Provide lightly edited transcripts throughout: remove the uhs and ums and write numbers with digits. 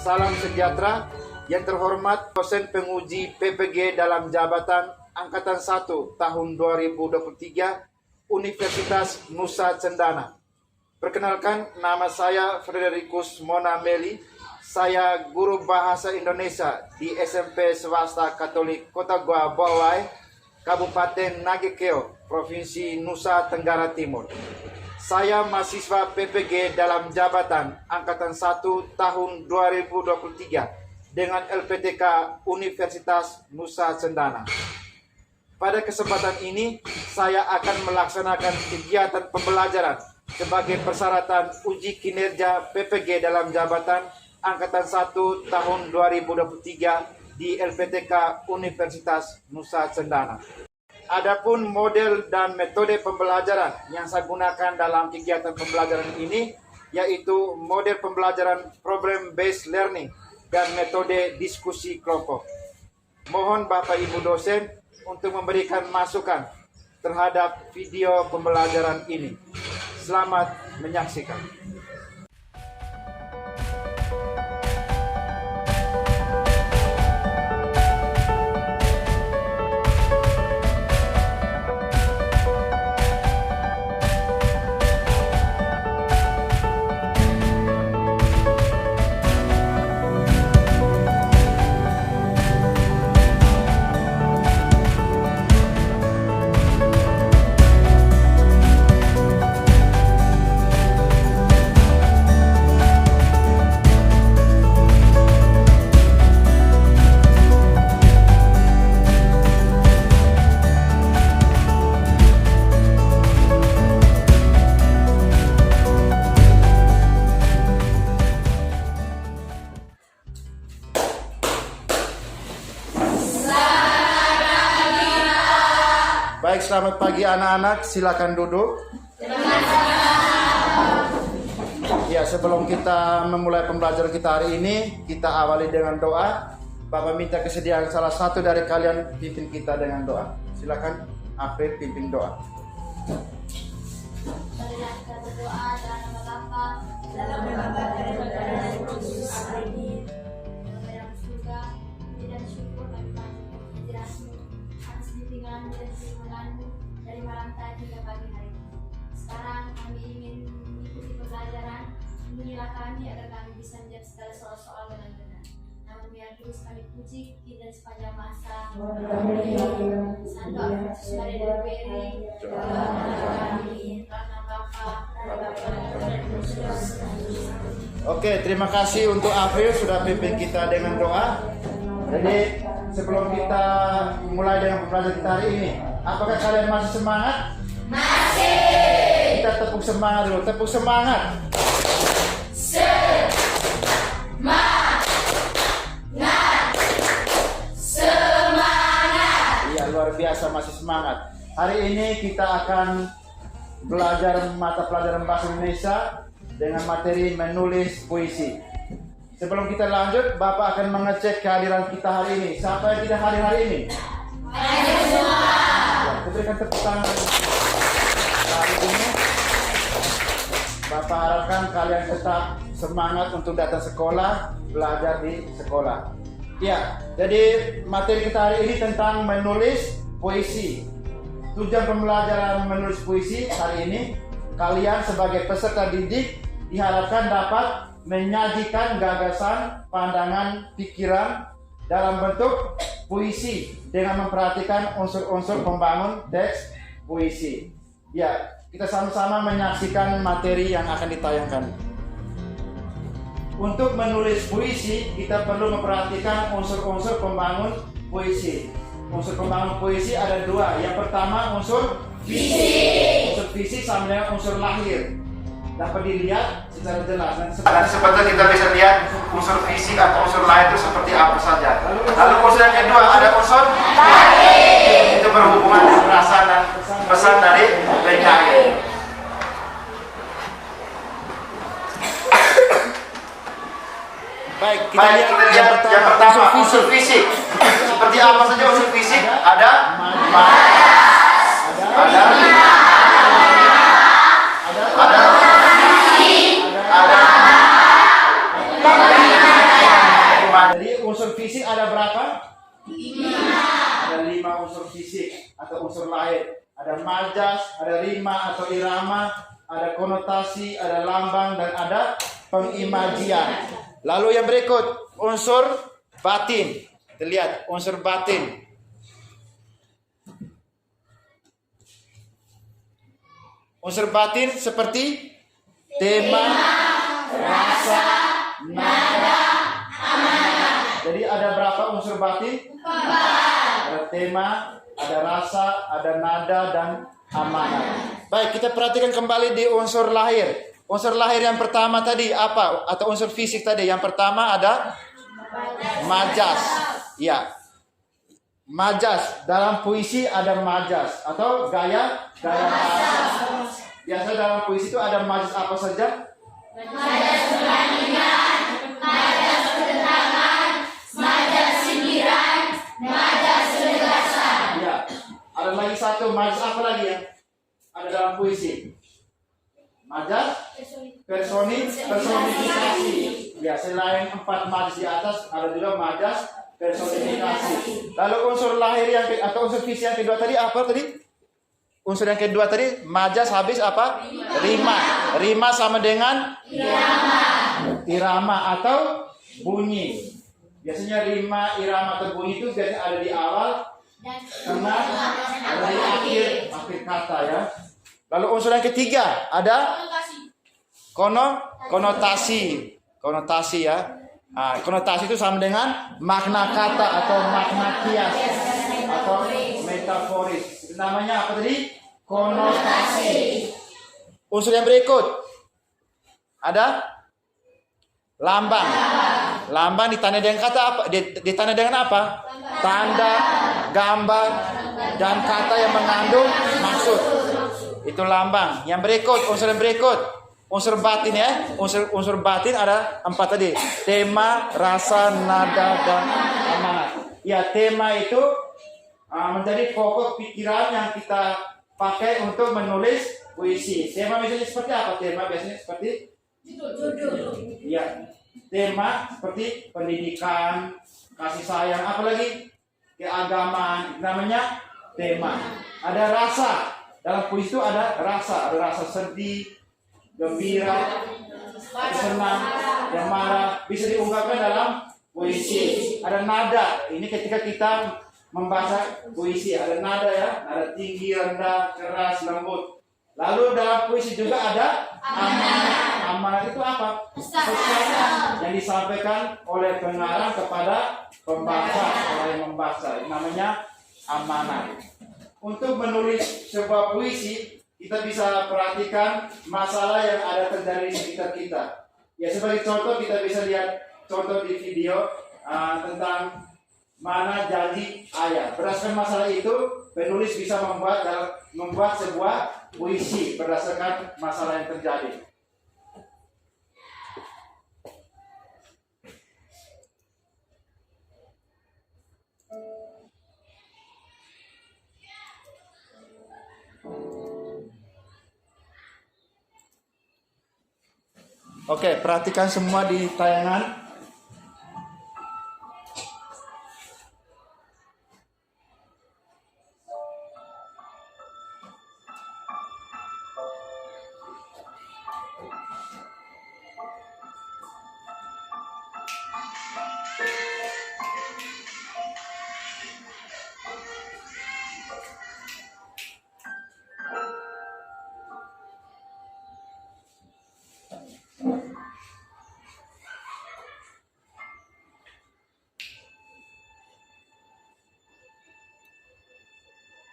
salam sejahtera. Yang terhormat dosen penguji PPG dalam jabatan Angkatan 1 tahun 2023 Universitas Nusa Cendana. Perkenalkan, nama saya Fredericus Mona Meli. Saya guru bahasa Indonesia di SMP Swasta Katolik Kota Gua Bawai, Kabupaten Nagekeo, Provinsi Nusa Tenggara Timur. Saya mahasiswa PPG dalam jabatan Angkatan 1 tahun 2023 dengan LPTK Universitas Nusa Cendana. Pada kesempatan ini, saya akan melaksanakan kegiatan pembelajaran sebagai persyaratan uji kinerja PPG dalam jabatan Angkatan 1 tahun 2023 di LPTK Universitas Nusa Cendana. Adapun model dan metode pembelajaran yang saya gunakan dalam kegiatan pembelajaran ini yaitu model pembelajaran problem-based learning dan metode diskusi kelompok. Mohon Bapak Ibu dosen untuk memberikan masukan terhadap video pembelajaran ini. Selamat menyaksikan. Baik, selamat pagi anak-anak, silakan duduk. Ya, sebelum kita memulai pembelajaran kita hari ini, kita awali dengan doa. Bapak minta kesediaan salah satu dari kalian pimpin kita dengan doa. Silakan, April pimpin doa. Marilah kita berdoa dalam nama Bapa, dalam nama dari Yesus Amin. Dalam surga, dan syukur kami panjatkan kehadiran-Mu atas bimbingan dan firman-Mu dari malam tadi hingga pagi hari ini. Sekarang kami ingin mengikuti pembelajaran, mengilah kami agar kami bisa menjawab segala soal-soal dengan benar. Namun biar terus kami puji dan sepanjang masa. Santo Alfonstus Maria dari Beri, Oke, terima kasih untuk April sudah pimpin kita dengan doa. Jadi sebelum kita mulai dengan pembelajaran kita hari ini, apakah kalian masih semangat? Masih. Kita tepuk semangat dulu, tepuk semangat. Iya, luar biasa masih semangat. Hari ini kita akan belajar mata pelajaran bahasa Indonesia dengan materi menulis puisi. Sebelum kita lanjut, Bapak akan mengecek kehadiran kita hari ini. Siapa yang tidak hadir hari ini? Hadir semua. Ya, berikan tepuk tangan hari ini. Bapak harapkan kalian tetap semangat untuk datang sekolah, belajar di sekolah. Ya, jadi materi kita hari ini tentang menulis puisi. Tujuan pembelajaran menulis puisi hari ini, kalian sebagai peserta didik diharapkan dapat menyajikan gagasan, pandangan, pikiran dalam bentuk puisi dengan memperhatikan unsur-unsur pembangun teks puisi. Ya, kita sama-sama menyaksikan materi yang akan ditayangkan. Untuk menulis puisi, kita perlu memperhatikan unsur-unsur pembangun puisi. Unsur pembangun puisi ada dua. Yang pertama unsur fisik. Unsur fisik sama dengan unsur lahir. Dapat dilihat secara jelas. Dan seperti kita bisa lihat unsur fisik atau unsur lahir itu seperti apa saja. Lalu unsur yang kedua ada unsur lahir. Itu berhubungan dengan perasaan dan pesan dari penyair. Baik, kita lihat yang pertama unsur fisik. Seperti apa saja unsur fisik? Ada unsur fisik ada berapa? 5. Ada 5 unsur fisik atau unsur lahir. Ada majas, ada rima atau irama, ada konotasi, ada lambang, dan ada pengimajian. Lalu yang berikut, unsur batin. Kita lihat unsur batin. Unsur batin seperti tema, rasa, nada, amanat. Jadi ada berapa unsur batin? 4. Ada tema, ada rasa, ada nada, dan amanat. Baik, kita perhatikan kembali di unsur lahir. Unsur lahir yang pertama tadi apa? Atau unsur fisik tadi. Yang pertama ada majas. Ya. Majas. Dalam puisi ada majas atau gaya bahasa. Biasa dalam puisi itu ada majas apa saja? Majas perbandingan, majas pertentangan, majas sindiran, majas penegasan. Ya. Ada lagi satu majas apa lagi ya? Ada dalam puisi. Majas personifikasi. Ya, selain 4 majas di atas, ada juga majas personifikasi. Lalu unsur lahir yang atau unsur fisik yang kedua tadi apa tadi? Unsur yang kedua tadi majas habis apa? Rima. Rima sama dengan irama atau bunyi. Biasanya rima, irama atau bunyi itu biasanya ada di awal, tengah, ada di akhir kata ya. Lalu unsur yang ketiga ada konotasi. Konotasi ya. Nah, konotasi itu sama dengan makna kata atau makna kias atau metaforis. Itu namanya apa tadi? Konotasi. Unsur yang berikut ada lambang. Lambang ditanda dengan kata apa? Ditanda dengan apa? Tanda, gambar, dan kata yang mengandung maksud. Itu lambang. Yang berikut, unsur yang berikut, unsur batin ya. Unsur batin ada 4 tadi. Tema, rasa, nada, dan amanat. Ya, tema itu menjadi pokok pikiran yang kita pakai untuk menulis puisi. Tema biasanya seperti apa? Tema biasanya seperti judul. Ya, tema seperti pendidikan, kasih sayang, apalagi keagamaan. Namanya tema. Ada rasa. Dalam puisi itu ada rasa sedih, gembira, senang, yang marah, bisa diungkapkan dalam puisi. Ada nada. Ini ketika kita membaca puisi, ada nada ya, nada tinggi, rendah, keras, lembut. Lalu dalam puisi juga ada amanat. Amanat itu apa? Pesan yang disampaikan oleh pengarang kepada pembaca, orang yang membaca. Ini namanya amanat. Untuk menulis sebuah puisi, kita bisa perhatikan masalah yang ada terjadi di sekitar kita. Ya, sebagai contoh kita bisa lihat contoh di video tentang mana jadi ayah. Berdasarkan masalah itu, penulis bisa membuat sebuah puisi berdasarkan masalah yang terjadi. Oke, perhatikan semua di tayangan.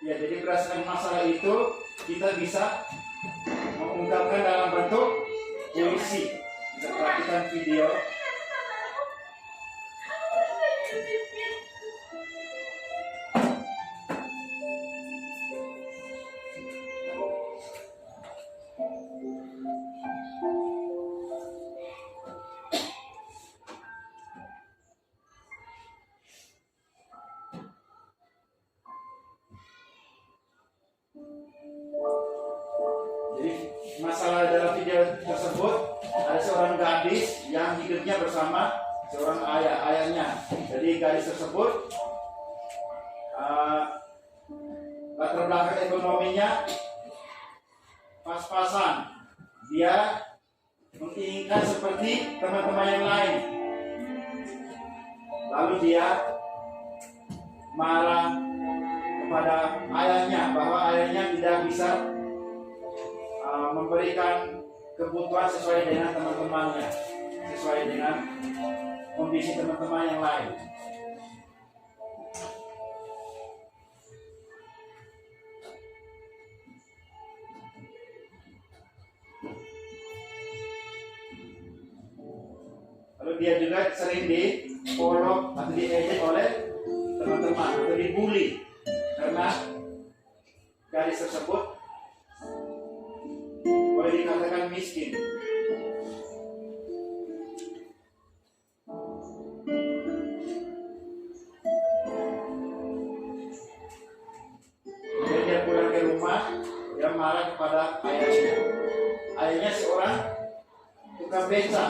Ya, jadi berdasarkan masalah itu kita bisa mengungkapkan dalam bentuk puisi. Kita perhatikan video. Jadi masalah dalam video tersebut ada seorang gadis yang hidupnya ayahnya. Jadi garis tersebut latar belakang ekonominya pas-pasan. Dia menginginkan seperti teman-teman yang lain. Lalu dia marah kepada ayahnya bahwa ayahnya tidak bisa memberikan kebutuhan sesuai dengan teman-temannya, sesuai dengan kondisi teman-teman yang lain. Lalu dia juga sering dipolok atau diejek oleh teman-teman atau dibully karena garis tersebut boleh dikatakan miskin. Kemudian dia pulang ke rumah, dia marah kepada ayahnya. Ayahnya seorang tukang beca.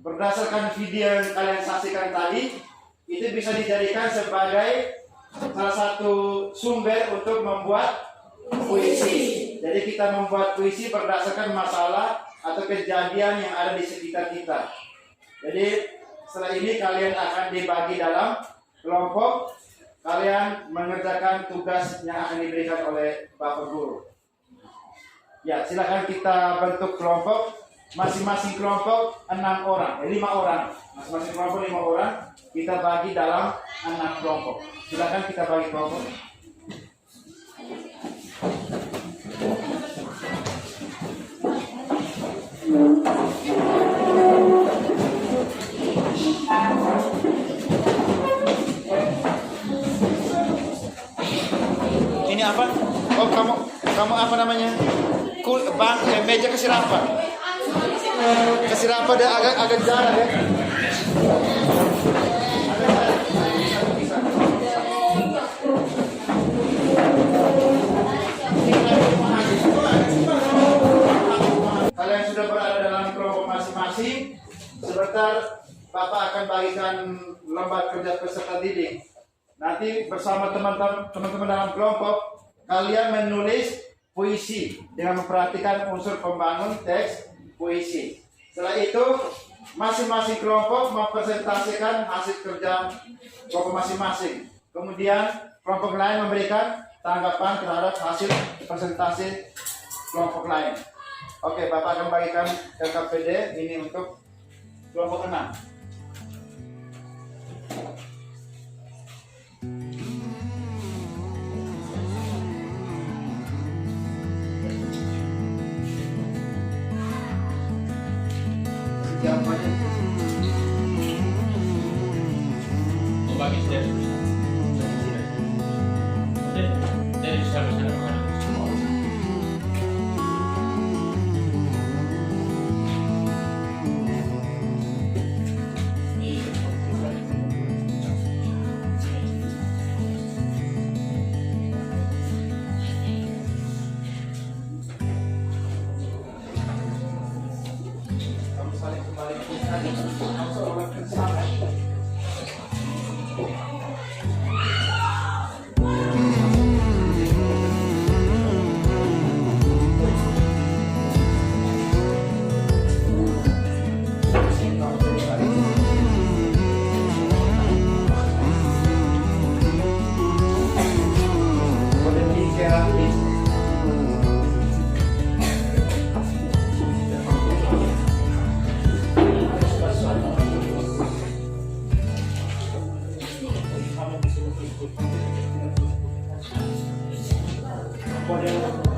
Berdasarkan video yang kalian saksikan tadi, itu bisa dijadikan sebagai salah satu sumber untuk membuat puisi. Jadi kita membuat puisi berdasarkan masalah atau kejadian yang ada di sekitar kita. Jadi setelah ini kalian akan dibagi dalam kelompok. Kalian mengerjakan tugas yang akan diberikan oleh Bapak Guru. Ya, silakan kita bentuk kelompok. Masing-masing kelompok 6 orang, 5 orang. Masing-masing kelompok 5 orang. Kita bagi dalam 6 kelompok. Silakan kita bagi kelompok. Ini apa? Oh, kamu apa namanya? Meja kasih rapat. Kasih rapat dia agak jarak ya. Kalian sudah berada dalam kelompok masing-masing. Sebentar Bapak akan bagikan lembar adalah kerja peserta didik. Nanti bersama teman-teman dalam kelompok, kalian menulis puisi dengan memperhatikan unsur pembangun teks puisi. Setelah itu, masing-masing kelompok mempresentasikan hasil kerja kelompok masing-masing. Kemudian, kelompok lain memberikan tanggapan terhadap hasil presentasi kelompok lain. Oke, Bapak akan bagikan LKPD ini untuk kelompok 6. Siapanya? Oh, bagi sudah. Dari sana. Kamu saling kembali ke tadi. Kamu seorang sama.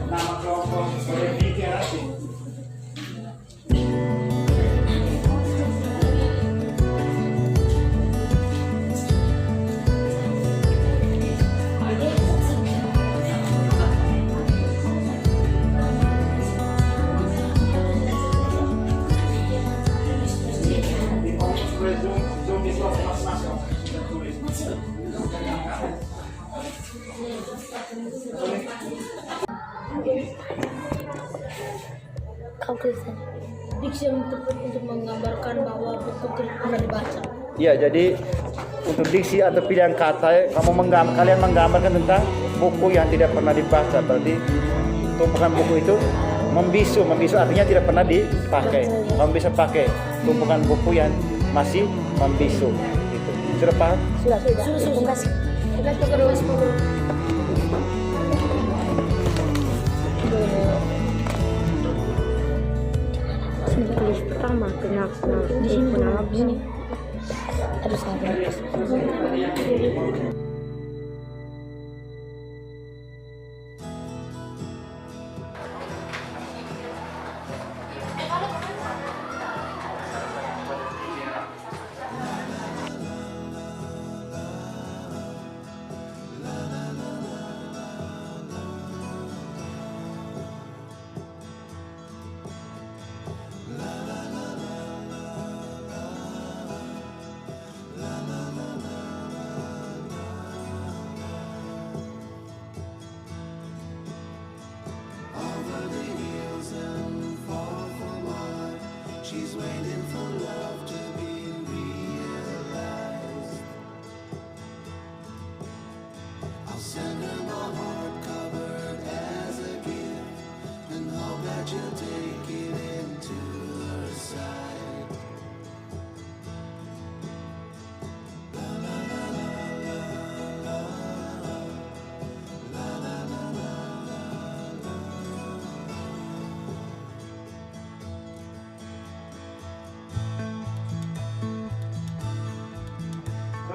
Nama kelompok boleh pikir asing. Zoom di kelompok masing-masing. Conclusion. Diksi yang tepat untuk menggambarkan bahwa buku pernah dibaca. Iya, jadi untuk diksi atau pilihan kata, kalian menggambarkan tentang buku yang tidak pernah dibaca. Berarti tumpukan buku itu membisu artinya tidak pernah dipakai. Kamu bisa pakai tumpukan buku yang masih membisu. Gitu. Sudah paham? Sudah. Terima kasih. Kita kedua 10. Tulis pertama kenal di sini kenal begini. Harus ada. She's waiting for love to be realized. I'll send her my heart covered as a gift and hope that you'll take it into her side.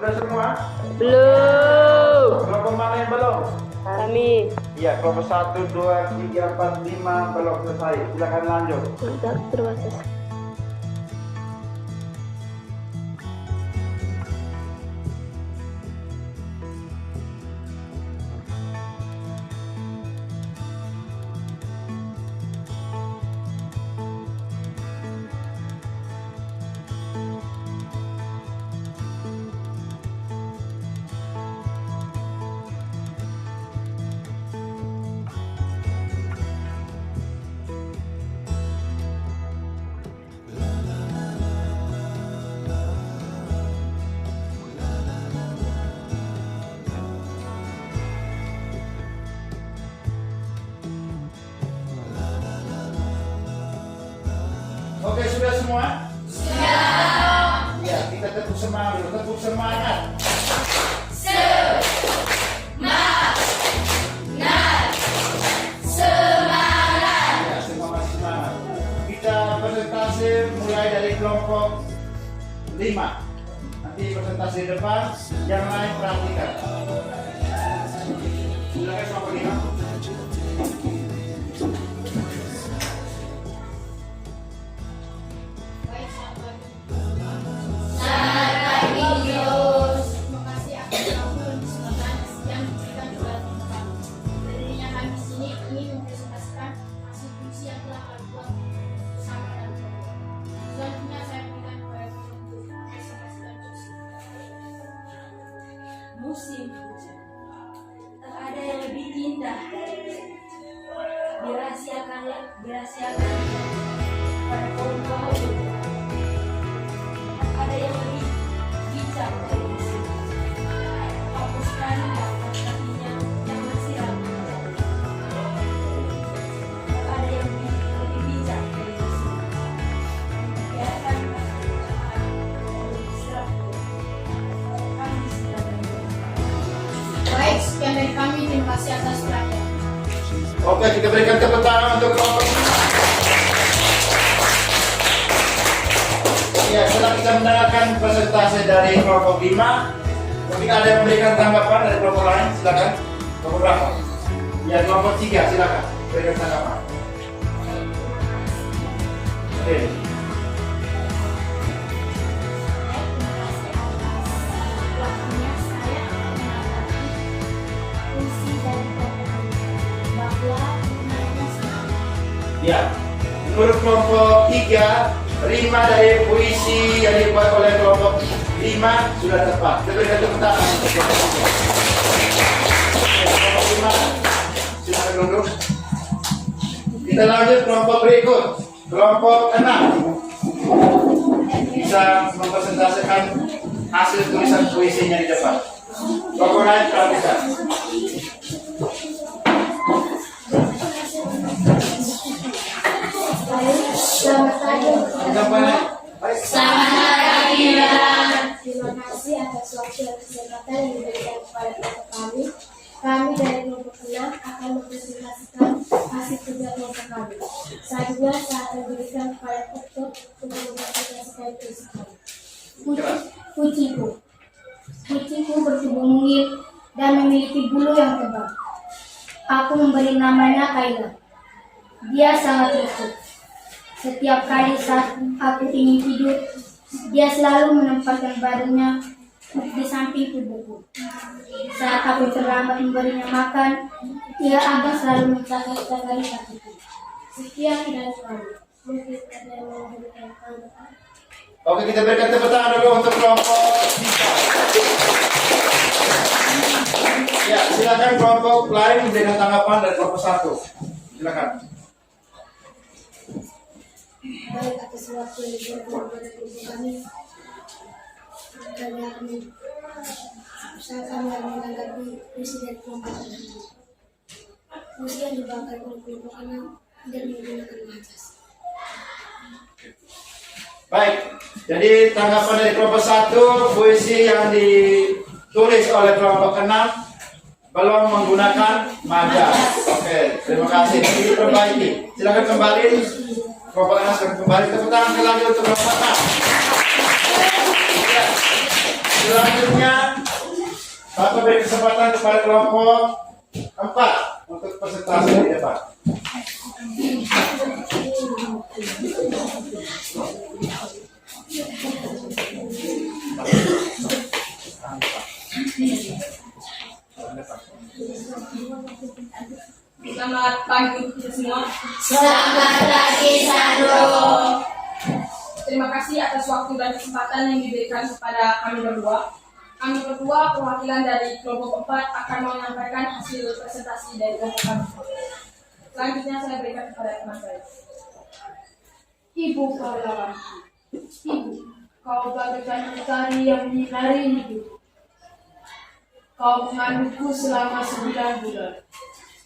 Sudah semua? Belum. Kelompok mana yang belum? Kami. Iya, kelompok 1, 2, 3, 4, 5 belum selesai. Silakan lanjut. Tidak terbatas. semua? Siap. Ya, kita tepuk semangat dulu. Tepuk semangat. Ya, semangat. Kita presentasi mulai dari kelompok 5. Nanti presentasi depan, yang lain perhatikan. Silakan kelompok 5. Baik, sahabat. Selamat pagi, Yus. Terima kasih atas waktu dan kesempatan yang diberikan kepada kami. Berdirinya kami di sini ingin mempresentasikan hasil puisi yang telah kami buat bersama dan kelompok. Selanjutnya saya berikan kepada kami untuk presentasikan puisi. Musim hujan. Tak ada yang lebih indah dari musim hujan. Dirahasiakan pada kaum-kaum. Tak ada yang lebih bijak dari musim hujan. Hapuskan kata-katanya yang bersiram. Tak ada yang lebih bijak dari musim hujan. Biarkan kata-kata bersiram. Kami sedang baik, sekian dari kami. Terima kasih atas perhatian. Oke, kita berikan tepuk tangan untuk kelompok 5. Ya, setelah kita mendengarkan presentasi dari kelompok 5, mungkin ada yang memberikan tanggapan dari kelompok lain, silakan. Kelompok berapa? Ya, kelompok 3, silakan berikan tanggapan. Oke. Ya, menurut kelompok 3, rima dari puisi yang dibuat oleh kelompok 5 sudah tepat. Kita berikan tepuk tangan untuk kelompok 5. Kelompok 5, silakan duduk. Kita lanjut kelompok berikut, kelompok 6. Bisa mempresentasikan hasil tulisan puisinya di depan. Kelompok lain perhatikan. Selamat pagi. Selamat pagi. Terima kasih atas waktu dan kesempatan yang diberikan kepada kelompok kami. Kami dari kelompok 6 akan mempresentasikan hasil kerja kelompok kami. Selanjutnya saya akan berikan kepada Okto untuk mempresentasikan puisi kami. Kucingku. Kucingku bertubuh mungil dan memiliki bulu yang tebal. Aku memberi namanya Kayla. Dia sangat lucu. Setiap kali saat aku ingin tidur, dia selalu menempatkan badannya di samping tubuhku. Saat aku terlambat memberinya makan, ia akan selalu mencakar-cakari kakiku. Sekian dari kami. Mungkin ada yang mau memberikan tanggapan. Oke, kita berikan tepuk tangan dulu untuk kelompok 3. Ya, silakan kelompok lain memberikan tanggapan dari kelompok 1. Silakan. Baik, atas waktu yang diberikan kepada kelompok kami. Saya akan menanggapi puisi dari kelompok kami. Puisi yang dibawakan oleh kelompok kami dan menggunakan majas. Baik, jadi tanggapan dari kelompok 1, puisi yang ditulis oleh kelompok 6 belum menggunakan majas. Oke, terima kasih. Ini diperbaiki. Silakan kembali. Kelompok 6 silakan kembali. Tepuk tangan lagi untuk kelompok 6. Ya. Selanjutnya, Bapak beri kesempatan kepada kelompok 4 untuk presentasi di depan. Selamat pagi untuk semua. Selamat pagi, Sandro. Terima kasih atas waktu dan kesempatan yang diberikan kepada kami berdua. Kami berdua perwakilan dari kelompok 4 akan menyampaikan hasil presentasi dari kelompok kami. Selanjutnya saya berikan kepada teman saya. Ibu pahlawanku, ibu, kau bagaikan mentari yang menyinari hidup. Kau mengandungku selama 9 bulan.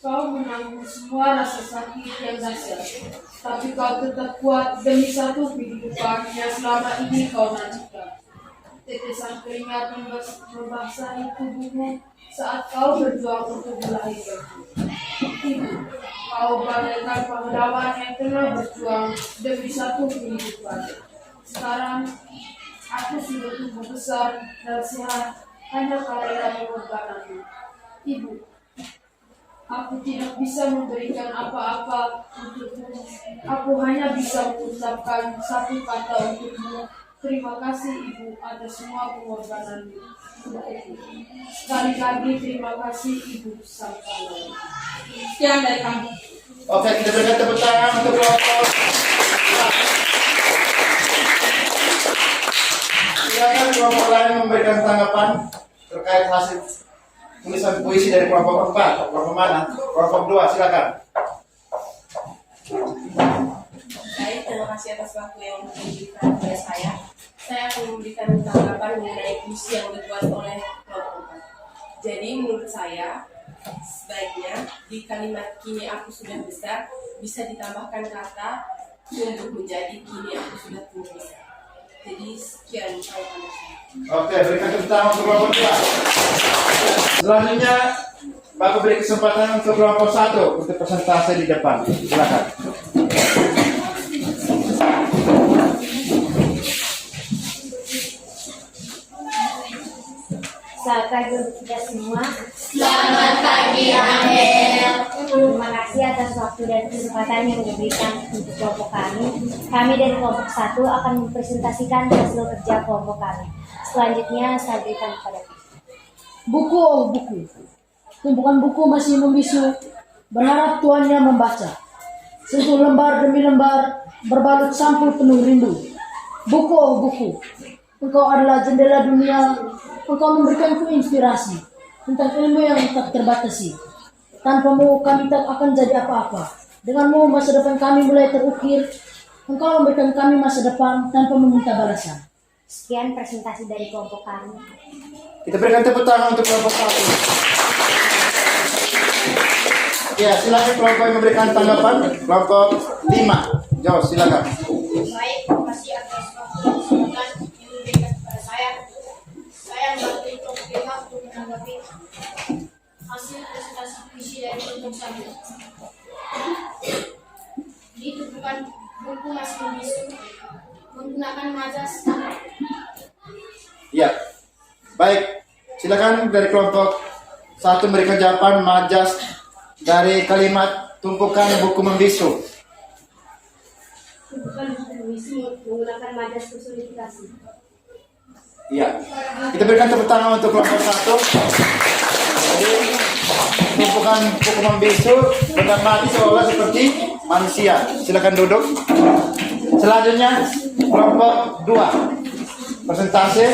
Kau menanggung semua rasa sakit yang dahsyat, tapi kau tetap kuat demi satu kehidupan yang selama ini kau nantikan. Tetesan keringat membasahi tubuhmu saat kau berjuang untuk melahirkanku. Ibu, kau bagaikan pahlawan yang telah berjuang demi satu kehidupan. Sekarang, aku sudah tumbuh besar dan sehat hanya karena pengorbananmu. Ibu, aku tidak bisa memberikan apa-apa untukmu. Aku hanya bisa mengucapkan satu kata untukmu. Terima kasih Ibu atas semua pengorbananmu. Sekali lagi terima kasih Ibu Sang Pahlawan. Sekian dari kami. Oke, kita berikan tepuk tangan untuk kelompok. Silakan kelompok lain memberikan tanggapan terkait hasil tulisan puisi dari kelompok 4. Kelompok mana? Kelompok 2, silakan. Baik, terima kasih atas waktu yang diberikan kepada saya. Saya akan memberikan tanggapan mengenai puisi yang dibuat oleh kelompok 4. Jadi menurut saya, sebaiknya di kalimat kini aku sudah besar bisa ditambahkan kata tumbuh menjadi kini aku sudah tumbuh besar. Jadi sekian tanggapan saya. Oke, berikan tepuk tangan untuk kelompok 2. Selanjutnya, Bapak beri kesempatan untuk kelompok 1 untuk presentasi di depan. Silakan. Selamat pagi untuk kita semua. Selamat pagi, Angel. Terima kasih atas waktu dan kesempatan yang diberikan untuk kelompok kami. Kami dari kelompok 1 akan mempresentasikan hasil kerja kelompok kami. Selanjutnya saya berikan kepada kita. Buku oh buku. Tumpukan buku masih membisu, berharap tuannya membaca. Sentuh lembar demi lembar, berbalut sampul penuh rindu. Buku oh buku. Engkau adalah jendela dunia. Engkau memberikanku inspirasi tentang ilmu yang tak terbatasi. Tanpamu kami tak akan jadi apa-apa. Denganmu masa depan kami mulai terukir. Engkau memberikan kami masa depan tanpa meminta balasan. Sekian presentasi dari kelompok kami. Kita berikan tepuk tangan untuk kelompok 1. Ya, silakan kelompok yang memberikan tanggapan. Kelompok 5. Jo, silakan. Baik, terima kasih atas waktu dan kesempatan yang diberikan kepada saya. Saya mewakili kelompok 5 untuk menanggapi hasil presentasi puisi dari kelompok 1. Di tumpukan buku masih membisu, menggunakan majas. Ya, baik. Silakan dari kelompok 1 memberikan jawaban majas dari kalimat tumpukan buku membisu. Tumpukan buku membisu menggunakan majas personifikasi. Iya. Kita berikan tepuk tangan untuk kelompok 1. Jadi tumpukan buku membisu mengamati seolah seperti manusia. Silakan duduk. Selanjutnya kelompok 2. Presentasi.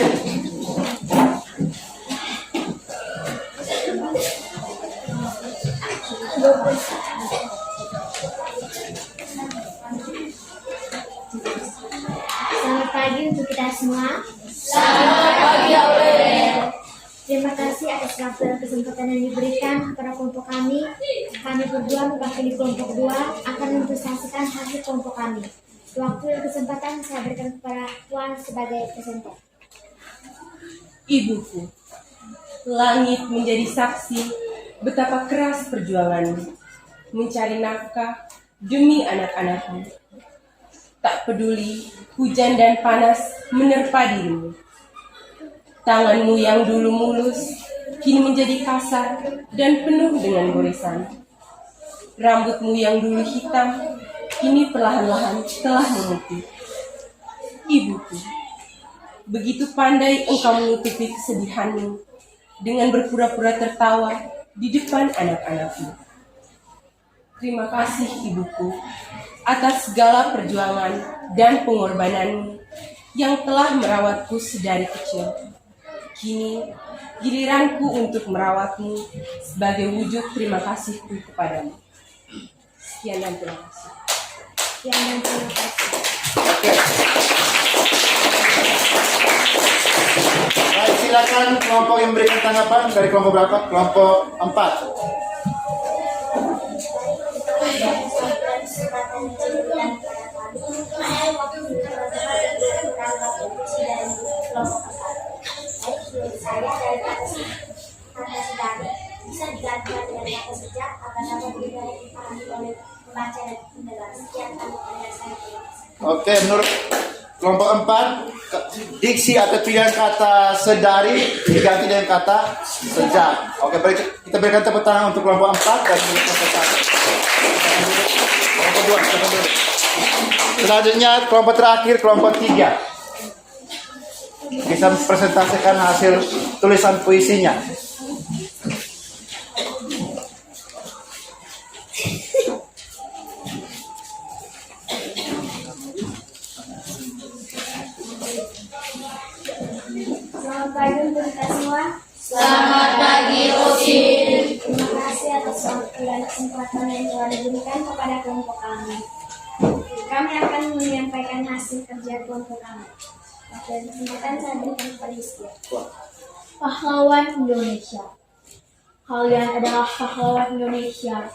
Selamat pagi untuk kita semua. Selamat pagi, Aurel. Terima kasih atas waktu dan kesempatan yang diberikan kepada kelompok kami. Kami berdua mewakili kelompok 2 akan mempresentasikan hasil kelompok kami. Waktu dan kesempatan saya berikan kepada Tuan sebagai presenter. Ibuku, langit menjadi saksi betapa keras perjuanganmu mencari nafkah demi anak-anakmu. Tak peduli hujan dan panas menerpa dirimu. Tanganmu yang dulu mulus kini menjadi kasar dan penuh dengan goresan. Rambutmu yang dulu hitam kini perlahan-lahan telah memutih. Ibuku, begitu pandai engkau menutupi kesedihanmu dengan berpura-pura tertawa di depan anak-anakmu. Terima kasih ibuku atas segala perjuangan dan pengorbananmu yang telah merawatku sedari kecil. Kini giliranku untuk merawatmu sebagai wujud terima kasihku kepadamu. Sekian dan terima kasih. Sekian dan terima kasih. Baik, silakan kelompok yang memberikan tanggapan dari kelompok berapa? Kelompok 4. dan menjadikan kepada kami waktu berangkat puisi dari kelompok 4. Baik, menurut saya dari kata sedari bisa digantikan dengan kata sejak agar dapat mudah dipahami oleh pembaca dan pendengar. Sekian kami dari saya. Oke, menurut kelompok 4, diksi atau pilihan kata sedari diganti dengan kata sejak. Oke, baik, kita berikan tepuk tangan untuk kelompok 4 dan kelompok 1. Kelompok 2, silakan dulu. Selanjutnya kelompok terakhir, kelompok 3. Bisa presentasikan hasil tulisan puisinya. Selamat pagi untuk kita semua. Selamat pagi, Rosin. Terima kasih atas waktu dan kesempatan yang telah diberikan kepada kelompok kami. Kami akan menyampaikan hasil kerja kelompok kami. Dan kesempatan saya berikan kepada Istia. Pahlawan Indonesia. Kalian adalah pahlawan Indonesia.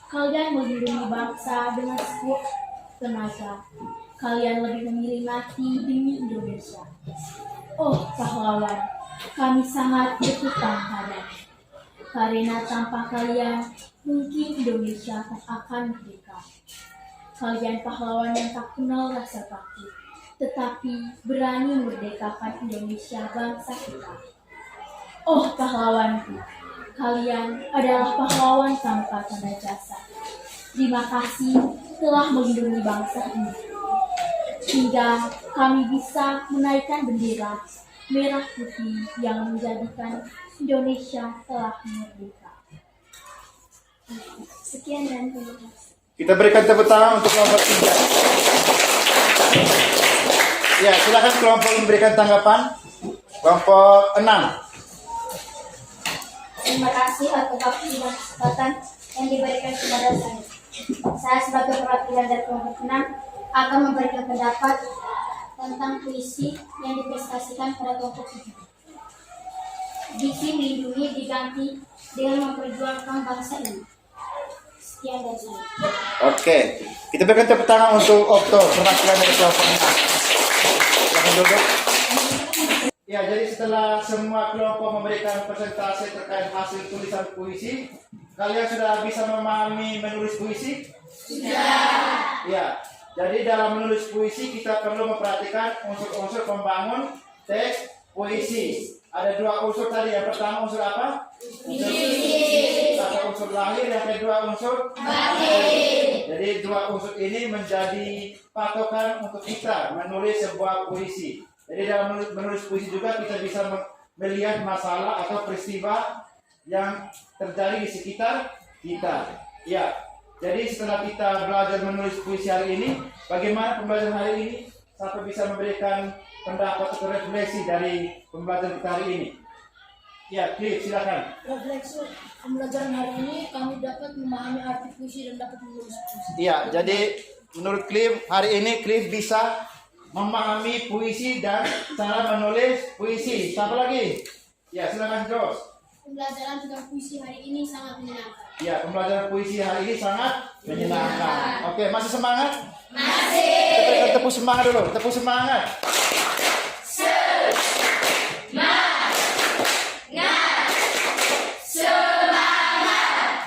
Kalian melindungi bangsa dengan sekuat tenaga. Kalian lebih memilih mati demi Indonesia. Oh pahlawan, kami sangat berhutang padamu. Karena tanpa kalian, mungkin Indonesia tak akan merdeka. Kalian pahlawan yang tak kenal rasa takut, tetapi berani merdekakan Indonesia bangsa kita. Oh pahlawanku, kalian adalah pahlawan tanpa tanda jasa. Terima kasih telah melindungi bangsa ini. Hingga kami bisa menaikkan bendera merah putih yang menjadikan Indonesia telah merdeka. Sekian dan terima kasih. Kita berikan tepuk tangan untuk kelompok 3. Ya, silakan kelompok memberikan tanggapan. Kelompok 6. Terima kasih atas waktu dan kesempatan yang diberikan kepada saya. Saya sebagai perwakilan dari kelompok 6 akan memberikan pendapat tentang puisi yang diprestasikan pada kelompok 7. Diksi melindungi diganti dengan memperjuangkan bangsa ini. Sekian dari saya. Oke, kita berikan tepuk tangan untuk Okto, perwakilan dari kelompok 6. Silakan duduk. Ya, jadi setelah semua kelompok memberikan presentasi terkait hasil tulisan puisi, kalian sudah bisa memahami menulis puisi? Sudah. Ya, jadi dalam menulis puisi kita perlu memperhatikan unsur-unsur pembangun teks puisi. Ada 2 unsur tadi. Yang pertama unsur apa? Diksi. Satu unsur lahir, yang kedua unsur batin. Jadi 2 unsur ini menjadi patokan untuk kita menulis sebuah puisi. Jadi dalam menulis puisi juga kita bisa melihat masalah atau peristiwa yang terjadi di sekitar kita. Ya. Jadi setelah kita belajar menulis puisi hari ini, bagaimana pembelajaran hari ini? Sampai bisa memberikan pendapat atau refleksi dari pembelajaran kita hari ini. Ya, Cliff, silakan. Refleksi pembelajaran hari ini kami dapat memahami arti puisi dan dapat menulis puisi. Iya, jadi menurut Cliff, hari ini Cliff bisa memahami puisi dan cara menulis puisi. Siapa lagi? Ya, silakan Jos. Pembelajaran tentang puisi hari ini sangat menyenangkan. Ya, pembelajaran puisi hari ini sangat menyenangkan. Oke, masih semangat? Masih. Kita berikan tepuk semangat dulu. Tepuk semangat.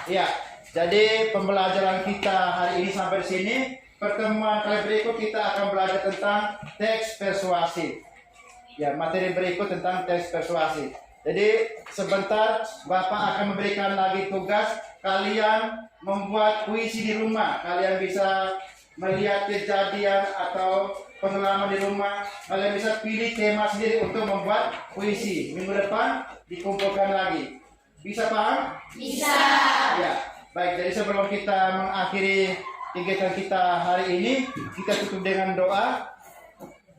Ya, jadi pembelajaran kita hari ini sampai di sini. Pertemuan kali berikut kita akan belajar tentang teks persuasif. Ya, materi berikut tentang teks persuasif. Jadi sebentar Bapak akan memberikan lagi tugas kalian membuat puisi di rumah. Kalian bisa melihat kejadian atau pengalaman di rumah. Kalian bisa pilih tema sendiri untuk membuat puisi. Minggu depan dikumpulkan lagi. Bisa paham? Bisa. Ya, baik. Jadi sebelum kita mengakhiri kegiatan kita hari ini, kita tutup dengan doa.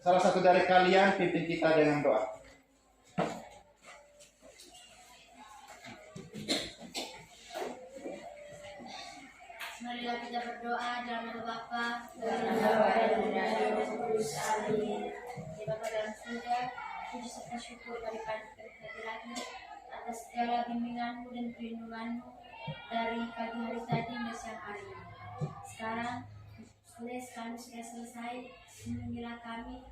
Salah satu dari kalian pimpin kita dengan doa. Marilah kita berdoa dalam nama Bapa Dan Bapa dan Putra dan Roh Kudus. Amin. di Bapa dalam surga, puji serta syukur kami panjatkan lagi atas segala bimbinganmu dan perlindunganmu dari pagi hari tadi hingga siang hari ini. Sekarang les kami sudah selesai. Lindungilah kami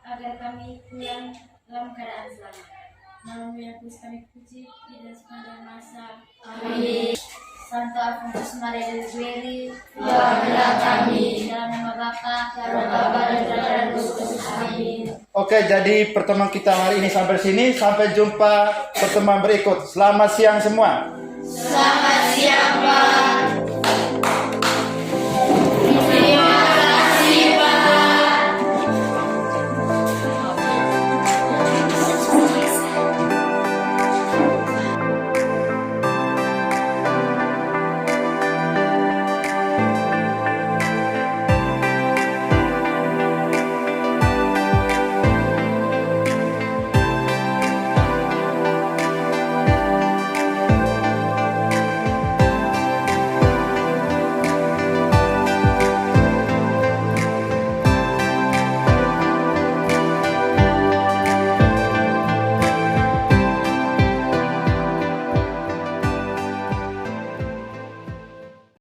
agar kami pulang dalam keadaan selamat. Namamu yang kudus kami puji di sepanjang masa. Amin. Santo Alfonsus Maria del Gueri, doakanlah kami dalam nama Bapa dan Bapa dan Putra dan Roh Kudus. Amin. Oke, jadi pertemuan kita hari ini sampai sini. Sampai jumpa pertemuan berikut. Selamat siang semua. Selamat siang, Pak.